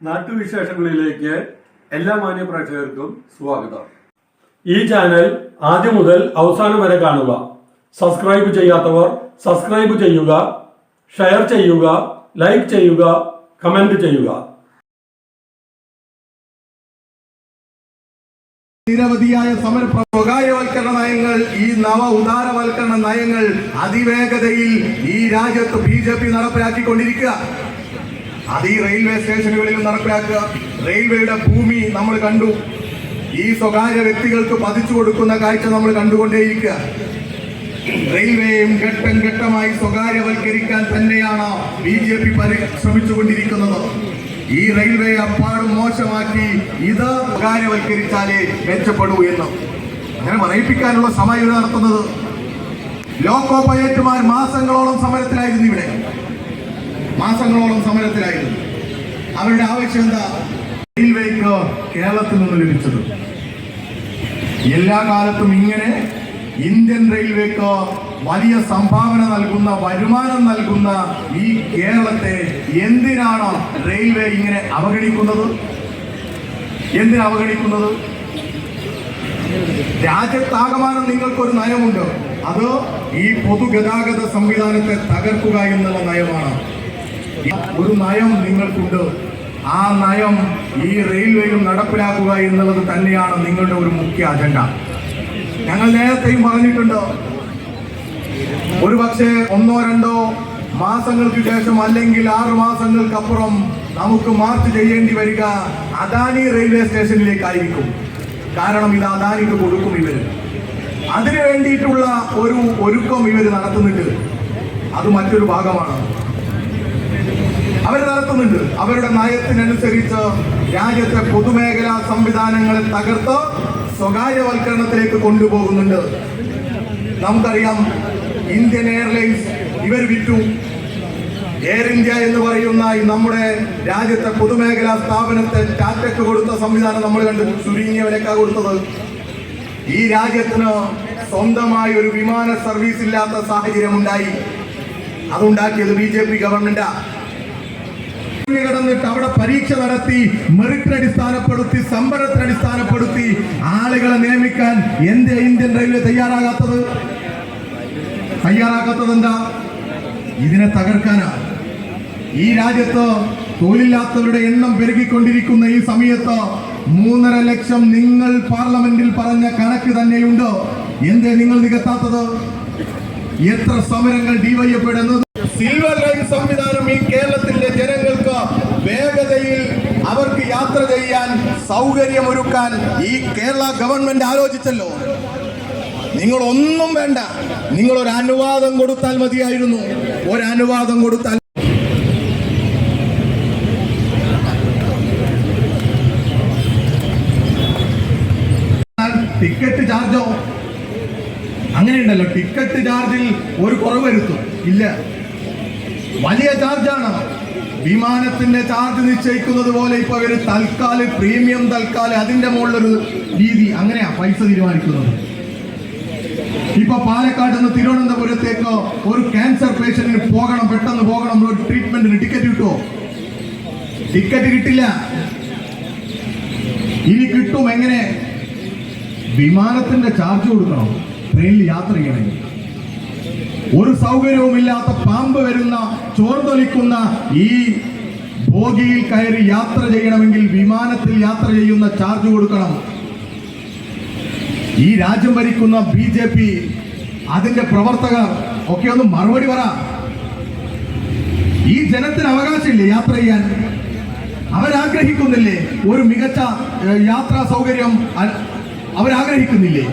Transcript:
നാട്ടുവിശേഷങ്ങളിലേക്ക് എല്ലാ മാന്യ പ്രേക്ഷകർക്കും സ്വാഗതം. ഈ ചാനൽ ആദ്യം മുതൽ അവസാനം വരെ കാണുക. സബ്സ്ക്രൈബ് ചെയ്യാത്തവർ സബ്സ്ക്രൈബ് ചെയ്യുക, ഷെയർ ചെയ്യുക, ലൈക്ക് ചെയ്യുക, കമന്റ് ചെയ്യുക. നിരവധിയായ സ്വകാര്യവൽക്കരണ നയങ്ങൾ, ഈ നവ ഉദാരവൽക്കരണ നയങ്ങൾ അതിവേഗതയിൽ ഈ രാജ്യത്ത് BJP നടപ്പിലാക്കിക്കൊണ്ടിരിക്കുക. അത് ഈ റെയിൽവേ സ്റ്റേഷനുകളിൽ നടപ്പിലാക്കുക. റെയിൽവേയുടെ ഭൂമി നമ്മൾ കണ്ടു. ഈ സ്വകാര്യ വ്യക്തികൾക്ക് പതിച്ചു കൊടുക്കുന്ന കാഴ്ച നമ്മൾ കണ്ടുകൊണ്ടേയിരിക്കുക. റെയിൽവേയും ഘട്ടം ഘട്ടമായി സ്വകാര്യവൽക്കരിക്കാൻ തന്നെയാണ് BJP ശ്രമിച്ചുകൊണ്ടിരിക്കുന്നത്. ഈ റെയിൽവേ അപ്പാടും മോശമാക്കി ഇത് സ്വകാര്യവൽക്കരിച്ചാലേ മെച്ചപ്പെടൂ എന്ന് അങ്ങനെ പറയിപ്പിക്കാനുള്ള ശ്രമം ഇവർ നടത്തുന്നത്. ലോക്കോ പൈലറ്റുമാർ മാസങ്ങളോളം സമരത്തിലായിരുന്നു. ഇവിടെ മാസങ്ങളോളം സമരത്തിലായിരുന്നു. അവരുടെ ആവശ്യം എന്താ? റെയിൽവേക്ക് കേരളത്തിൽ നിന്ന് ലഭിച്ചത്. എല്ലാ കാലത്തും ഇങ്ങനെ ഇന്ത്യൻ റെയിൽവേക്ക് വലിയ സംഭാവന നൽകുന്ന, വരുമാനം നൽകുന്ന ഈ കേരളത്തെ എന്തിനാണ് റെയിൽവേ ഇങ്ങനെ അവഗണിക്കുന്നത്? എന്തിനാ അവഗണിക്കുന്നത്? രാജ്യത്താകമാനം നിങ്ങൾക്കൊരു നയമുണ്ട്. അത് ഈ പൊതുഗതാഗത സംവിധാനത്തെ തകർക്കുക എന്നുള്ള നയമാണ്. ഒരു നയം നിങ്ങൾക്കുണ്ട്. ആ നയം ഈ റെയിൽവേയും നടപ്പിലാക്കുക എന്നുള്ളത് തന്നെയാണ് നിങ്ങളുടെ ഒരു മുഖ്യ അജണ്ട. ഞങ്ങൾ നേരത്തെയും പറഞ്ഞിട്ടുണ്ട്, ഒരു പക്ഷേ 1-2 മാസങ്ങൾക്ക് ശേഷം അല്ലെങ്കിൽ 6 മാസങ്ങൾക്കപ്പുറം നമുക്ക് മാർച്ച് ചെയ്യേണ്ടി വരിക അദാനി റെയിൽവേ സ്റ്റേഷനിലേക്കായിരിക്കും. കാരണം ഇത് അദാനിക്ക് കൊടുക്കും ഇവർ. അതിനു വേണ്ടിയിട്ടുള്ള ഒരു ഒരുക്കം ഇവർ നടത്തുന്നുണ്ട്. അത് മറ്റൊരു ഭാഗമാണ്. അവർ നടത്തുന്നുണ്ട്. അവരുടെ നയത്തിനനുസരിച്ച് രാജ്യത്തെ പൊതുമേഖലാ സംവിധാനങ്ങളെ തകർത്ത് സ്വകാര്യവൽക്കരണത്തിലേക്ക് കൊണ്ടുപോകുന്നുണ്ട്. നമുക്കറിയാം, ഇന്ത്യൻ എയർലൈൻസ് ഇവർ വിറ്റു. എയർ ഇന്ത്യ എന്ന് പറയുന്ന നമ്മുടെ രാജ്യത്തെ പൊതുമേഖലാ സ്ഥാപനത്തെ ടാറ്റയ്ക്ക് കൊടുത്ത സംവിധാനം നമ്മൾ കണ്ടു. ചുരുങ്ങിയ വിലക്കാണ് കൊടുത്തത്. ഈ രാജ്യത്തിന് സ്വന്തമായി ഒരു വിമാന സർവീസ് ഇല്ലാത്ത സാഹചര്യം ഉണ്ടായി. അതുണ്ടാക്കിയത് BJP ഗവൺമെന്റാ. കടന്നിട്ട് അവിടെ പരീക്ഷ നടത്തി, മെറിറ്റിനെ അടിസ്ഥാനപ്പെടുത്തി, സംവരണത്തിനെ അടിസ്ഥാനപ്പെടുത്തി ആളുകളെ നിയമിക്കാൻ എന്തേ ഇന്ത്യൻ റെയിൽവേ തയ്യാറാകാത്തത്? എന്താ? ഇതിനെ തകർക്കാനാ. ഈ രാജ്യത്ത് തൊഴിലില്ലാത്തവരുടെ എണ്ണം പെരുകിക്കൊണ്ടിരിക്കുന്ന ഈ സമയത്ത് 3.5 ലക്ഷം നിങ്ങൾ പാർലമെന്റിൽ പറഞ്ഞ കണക്ക് തന്നെയുണ്ട്. എന്തേ നിങ്ങൾ നികത്താത്തത്? എത്ര സമരങ്ങൾ ഡിവൈഎഫ്ഐ സിൽവർ ലൈൻ സംവിധാനം ഈ കേരളത്തിലെ ജനങ്ങൾക്ക് വേഗതയിൽ അവർക്ക് യാത്ര ചെയ്യാൻ സൗകര്യമൊരുക്കാൻ ഈ കേരള ഗവൺമെന്റ് ആലോചിച്ചല്ലോ. നിങ്ങളൊന്നും വേണ്ട, നിങ്ങളൊരു അനുവാദം കൊടുത്താൽ മതിയായിരുന്നു. ഒരനുവാദം കൊടുത്താൽ ടിക്കറ്റ് ചാർജോ അങ്ങനെയുണ്ടല്ലോ. ടിക്കറ്റ് ചാർജിൽ ഒരു കുറവ് വരുത്തും ഇല്ല. വലിയ ചാർജാണ്. വിമാനത്തിന്റെ ചാർജ് നിശ്ചയിക്കുന്നത് പോലെ ഇപ്പൊ അവര് തൽക്കാലം പ്രീമിയം തൽക്കാലം അതിന്റെ മുകളിലൊരു രീതി അങ്ങനെയാ പൈസ തീരുമാനിക്കുന്നത്. ഇപ്പൊ പാലക്കാട് നിന്ന് തിരുവനന്തപുരത്തേക്ക് ഒരു ക്യാൻസർ പേഷ്യന്റിന് പോകണം, പെട്ടെന്ന് പോകണം, ഒരു ട്രീറ്റ്മെന്റിന് ടിക്കറ്റ് കിട്ടുമോ? ടിക്കറ്റ് കിട്ടില്ല. ഇനി കിട്ടും എങ്ങനെ? വിമാനത്തിന്റെ ചാർജ് കൊടുക്കണം ട്രെയിനിൽ യാത്ര ചെയ്യണമെങ്കിൽ. ഒരു സൗകര്യവുമില്ലാത്ത പാമ്പ് വരുന്ന, ചോർന്നൊലിക്കുന്ന ഈ ബോഗിയിൽ കയറി യാത്ര ചെയ്യണമെങ്കിൽ വിമാനത്തിൽ യാത്ര ചെയ്യുന്ന ചാർജ് കൊടുക്കണം. ഈ രാജ്യം ഭരിക്കുന്ന BJP അതിന്റെ പ്രവർത്തകർ ഒക്കെ ഒന്ന് മറുപടി പറ. ഈ ജനത്തിന് അവകാശമില്ലേ യാത്ര ചെയ്യാൻ? അവരാഗ്രഹിക്കുന്നില്ലേ ഒരു മികച്ച യാത്രാ സൗകര്യം? അവരാഗ്രഹിക്കുന്നില്ലേ?